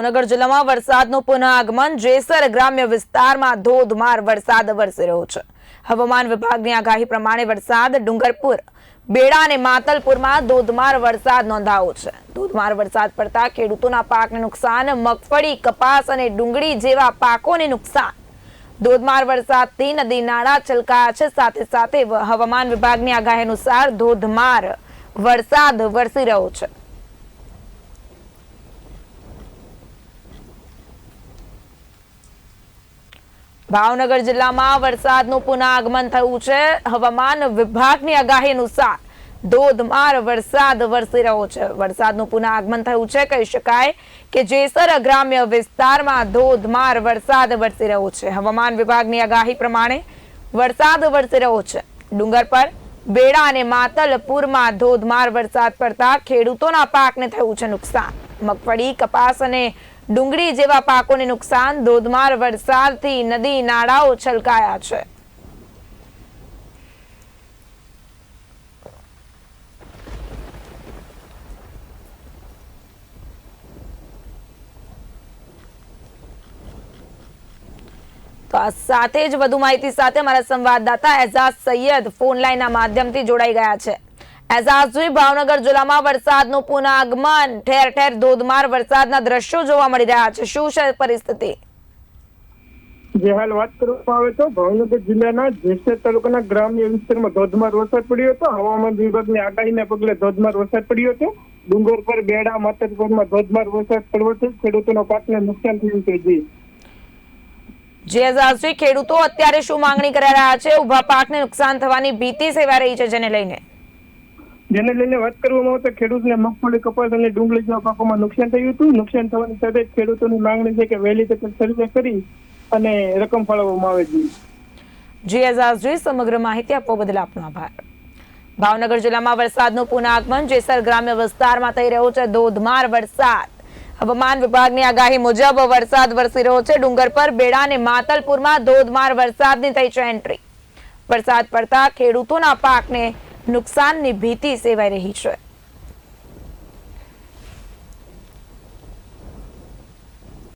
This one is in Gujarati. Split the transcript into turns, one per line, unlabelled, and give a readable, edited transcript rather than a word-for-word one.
ભાવનગર જિલ્લામાં વરસાદનું પુનઃ આગમન જેસર ગ્રામ્ય વિસ્તારમાં ધોધમાર વરસાદ વરસી રહ્યો છે। હવામાન વિભાગની આગાહી પ્રમાણે વરસાદ ડુંગરપુર, બેડા અને માતલપુરમાં ધોધમાર વરસાદ નોંધાયો છે। ધોધમાર વરસાદ પડતા ખેડૂતોના પાકને નુકસાન, મગફળી, કપાસ અને ડુંગળી જેવા પાકોને નુકસાન। ધોધમાર વરસાદથી નદી નાળા છલકાયા છે। સાથે સાથે હવામાન વિભાગની આગાહી અનુસાર ધોધમાર વરસાદ વરસી રહ્યો છે। ભાવનગર જિલ્લામાં વરસાદનું પુનઃ આગમન થયું છે। હવામાન વિભાગની આગાહી અનુસાર ધોધમાર વરસાદ વરસી રહ્યો છે। વરસાદનું પુનઃ આગમન થયું છે। કહી શકાય કે જેસર ગ્રામ્ય વિસ્તારમાં ધોધમાર વરસાદ વરસી રહ્યો છે। હવામાન વિભાગની આગાહી પ્રમાણે વરસાદ વરસી રહ્યો છે। ડુંગર પર, બેડા અને માતલપુરમાં ધોધમાર વરસાદ પડતા ખેડૂતોના પાકને થયું છે નુકસાન। મગફળી, કપાસ અને ડુંગળી જેવા પાકોને નુકસાન। ધોધમાર વરસાદથી નદી નાળાઓ છલકાયા છે। તો આ સાથે જ વધુ માહિતી સાથે અમારા સંવાદદાતા એઝાઝ સૈયદ ફોન લાઈનના માધ્યમથી જોડાઈ ગયા છે। એઝાઝજી, ભાવનગર જિલ્લામાં વરસાદનું પુનઃ આગમન, ઠેર ઠેર ધોધમાર વરસાદના દ્રશ્યો જોવા મળી રહ્યા છે। શું છે પરિસ્થિતિ?
જે હાલ વાત કરવામાં આવે તો ભાવનગર જિલ્લાના જેસર તાલુકાના ગ્રામ્ય વિસ્તારમાં ધોધમાર વરસાદ પડ્યો હતો। હવામાન વિભાગની આગાહીના પગલે ધોધમાર વરસાદ પડ્યો હતો। ડુંગર પર, બેડા, માતરપુરમાં ધોધમાર વરસાદ પડવાથી ખેડૂતોના પાકને નુકસાન થયું છે।
જી એઝાઝજી, ખેડૂતો અત્યારે શું માંગણી કરી રહ્યા છે? ઉભા પાકને નુકસાન થવાની ભીતિ સેવાઈ રહી છે, જેને લઈને
વાત કરવામાં આવે તો ખેડૂતને મગફળી, કપાસ અને ડુંગળી જેવા પાકોમાં નુકસાન થયું હતું। નુકસાન થવાની સાથે જ ખેડૂતોની માંગણી છે કે વહેલી તકે સર્વે કરી અને રકમ ફાળવવામાં આવે છે।
જી એઝાઝજી, સમગ્ર માહિતી આપવા બદલ આપનો આભાર। ભાવનગર જિલ્લામાં વરસાદનું પુનઃ આગમન જેસર ગ્રામ્ય વિસ્તારમાં થઈ રહ્યો છે ધોધમાર વરસાદ। હવામાન વિભાગની આગાહી મુજબ વરસાદ વરસી રહ્યો છે। ડુંગર પર, બેડા અને માતલપુરમાં ધોધમાર વરસાદની થઈ છે એન્ટ્રી। વરસાદ પડતા ખેડૂતોના પાકને નુકસાનની ભીતિ સેવાઈ રહી છે।